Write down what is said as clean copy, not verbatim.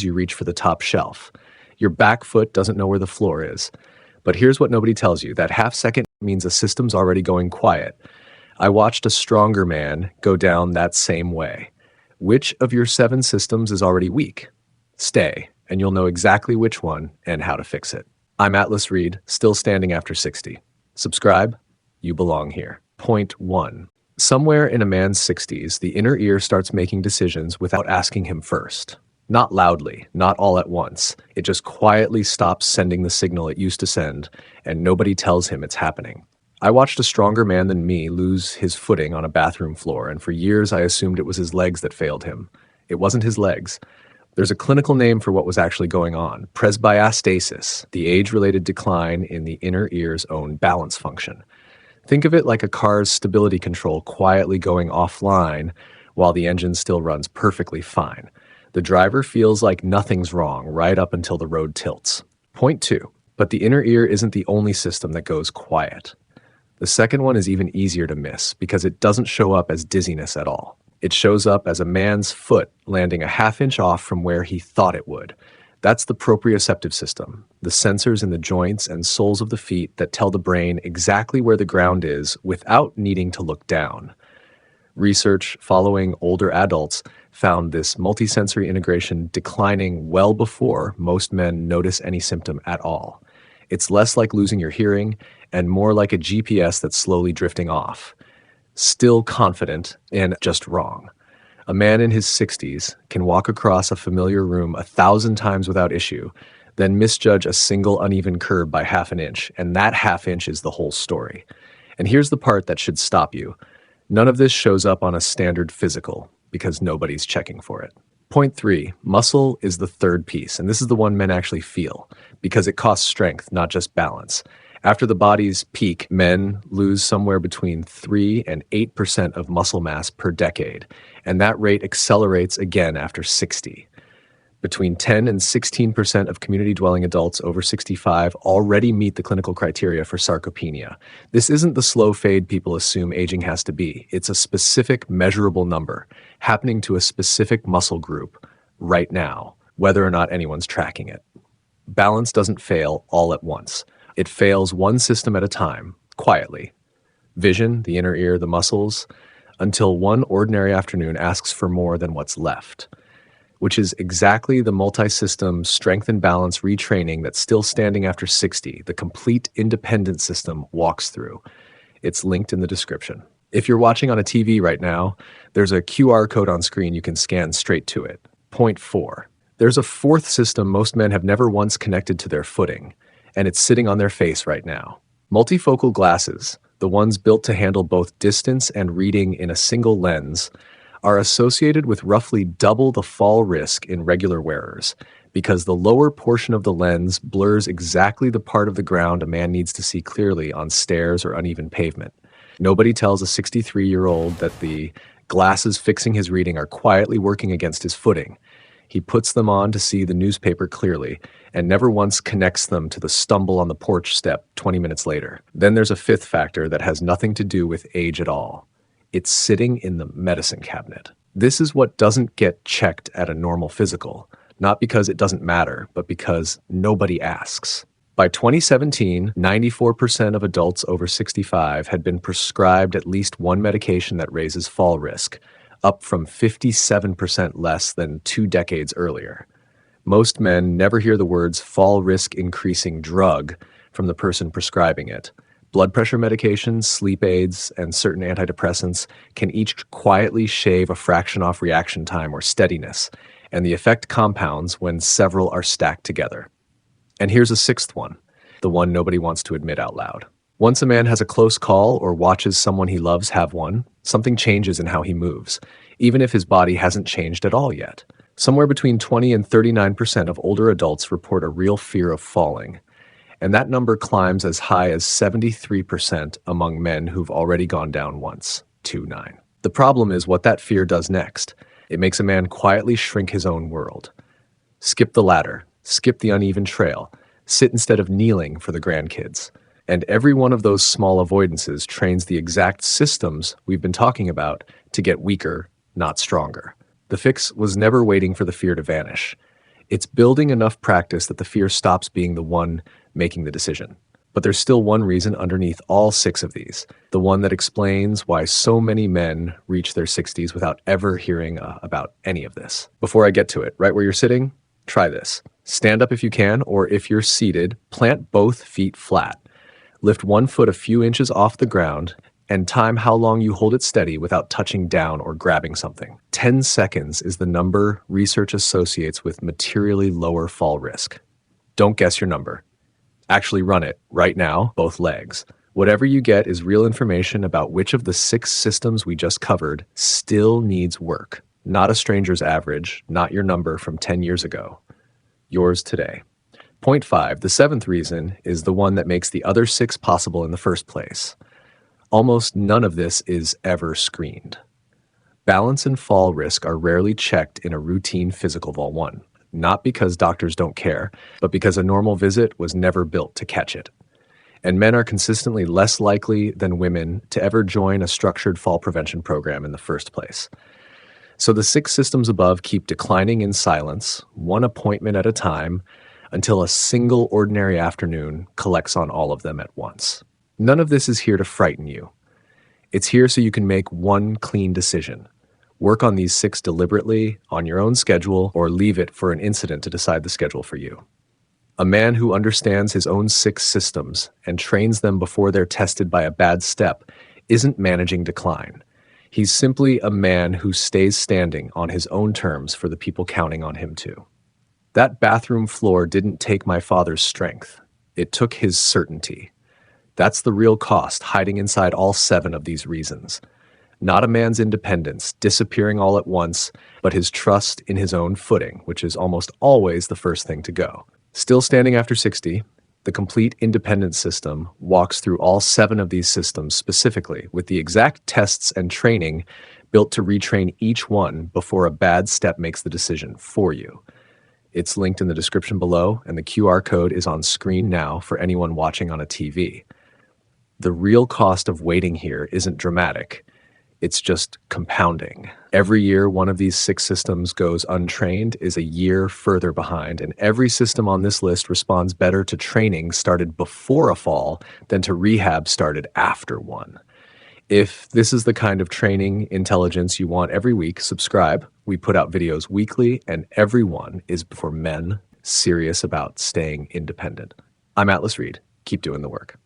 you reach for the top shelf. Your back foot doesn't know where the floor is. But here's what nobody tells you. That half second means a system's already going quiet. I watched a stronger man go down that same way. Which of your 7 systems is already weak? Stay, and you'll know exactly which one and how to fix it. I'm Atlas Reed, still standing after 60. Subscribe, you belong here. Point 1. Somewhere in a man's 60s, the inner ear starts making decisions without asking him first. Not loudly, not all at once. It just quietly stops sending the signal it used to send, and nobody tells him it's happening. I watched a stronger man than me lose his footing on a bathroom floor, and for years I assumed it was his legs that failed him. It wasn't his legs. There's a clinical name for what was actually going on: Presbystasis, the age-related decline in the inner ear's own balance function. Think of it like a car's stability control quietly going offline while the engine still runs perfectly fine. The driver feels like nothing's wrong right up until the road tilts. Point 2. But the inner ear isn't the only system that goes quiet. The second one is even easier to miss because it doesn't show up as dizziness at all. It shows up as a man's foot landing a half-inch off from where he thought it would. That's the proprioceptive system, the sensors in the joints and soles of the feet that tell the brain exactly where the ground is without needing to look down. Research following older adults found this multisensory integration declining well before most men notice any symptom at all. It's less like losing your hearing and more like a GPS that's slowly drifting off. Still confident and just wrong. A man in his 60s can walk across a familiar room 1,000 times without issue, then misjudge a single uneven curve by half an inch, and that half inch is the whole story. And here's the part that should stop you. None of this shows up on a standard physical, because nobody's checking for it. Point 3, muscle is the third piece, and this is the one men actually feel, because it costs strength, not just balance. After the body's peak, men lose somewhere between 3 and 8% of muscle mass per decade, and that rate accelerates again after 60. Between 10 and 16% of community-dwelling adults over 65 already meet the clinical criteria for sarcopenia. This isn't the slow fade people assume aging has to be. It's a specific, measurable number, happening to a specific muscle group right now, whether or not anyone's tracking it. Balance doesn't fail all at once. It fails one system at a time, quietly. Vision, the inner ear, the muscles, until one ordinary afternoon asks for more than what's left, which is exactly the multi-system strength and balance retraining that's still standing after 60, the complete independent system walks through. It's linked in the description. If you're watching on a TV right now, there's a QR code on screen you can scan straight to it. Point 4. There's a fourth system most men have never once connected to their footing, and it's sitting on their face right now. Multifocal glasses, the ones built to handle both distance and reading in a single lens, are associated with roughly double the fall risk in regular wearers because the lower portion of the lens blurs exactly the part of the ground a man needs to see clearly on stairs or uneven pavement. Nobody tells a 63-year-old that the glasses fixing his reading are quietly working against his footing. He puts them on to see the newspaper clearly and never once connects them to the stumble on the porch step 20 minutes later. Then there's a fifth factor that has nothing to do with age at all. It's sitting in the medicine cabinet. This is what doesn't get checked at a normal physical, not because it doesn't matter, but because nobody asks. By 2017, 94% of adults over 65 had been prescribed at least one medication that raises fall risk, up from 57% less than 2 decades earlier. Most men never hear the words fall risk increasing drug from the person prescribing it. Blood pressure medications, sleep aids, and certain antidepressants can each quietly shave a fraction off reaction time or steadiness, and the effect compounds when several are stacked together. And here's a sixth one, the one nobody wants to admit out loud. Once a man has a close call or watches someone he loves have one, something changes in how he moves, even if his body hasn't changed at all yet. Somewhere between 20 and 39% of older adults report a real fear of falling, and that number climbs as high as 73% among men who've already gone down once, 2.9. The problem is what that fear does next. It makes a man quietly shrink his own world. Skip the ladder, skip the uneven trail, sit instead of kneeling for the grandkids. And every one of those small avoidances trains the exact systems we've been talking about to get weaker, not stronger. The fix was never waiting for the fear to vanish. It's building enough practice that the fear stops being the one making the decision. But there's still one reason underneath all 6 of these, the one that explains why so many men reach their 60s without ever hearing about any of this. Before I get to it, right where you're sitting, try this. Stand up if you can, or if you're seated, plant both feet flat. Lift one foot a few inches off the ground and time how long you hold it steady without touching down or grabbing something. 10 seconds is the number research associates with materially lower fall risk. Don't guess your number. Actually run it right now, both legs. Whatever you get is real information about which of the 6 systems we just covered still needs work. Not a stranger's average, not your number from 10 years ago. Yours today. Point 5, the 7th reason, is the one that makes the other 6 possible in the first place. Almost none of this is ever screened. Balance and fall risk are rarely checked in a routine physical vol 1. Not because doctors don't care, but because a normal visit was never built to catch it. And men are consistently less likely than women to ever join a structured fall prevention program in the first place. So the 6 systems above keep declining in silence, one appointment at a time, until a single ordinary afternoon collects on all of them at once. None of this is here to frighten you. It's here so you can make one clean decision. Work on these 6 deliberately, on your own schedule, or leave it for an incident to decide the schedule for you. A man who understands his own 6 systems and trains them before they're tested by a bad step isn't managing decline. He's simply a man who stays standing on his own terms for the people counting on him too. That bathroom floor didn't take my father's strength. It took his certainty. That's the real cost hiding inside all 7 of these reasons. Not a man's independence disappearing all at once, but his trust in his own footing, which is almost always the first thing to go. Still standing after 60, the complete independence system walks through all 7 of these systems specifically, with the exact tests and training built to retrain each one before a bad step makes the decision for you. It's linked in the description below, and the QR code is on screen now for anyone watching on a TV. The real cost of waiting here isn't dramatic. It's just compounding. Every year one of these 6 systems goes untrained is a year further behind, and every system on this list responds better to training started before a fall than to rehab started after one. If this is the kind of training intelligence you want every week, subscribe. We put out videos weekly, and every one is for men serious about staying independent. I'm Atlas Reed. Keep doing the work.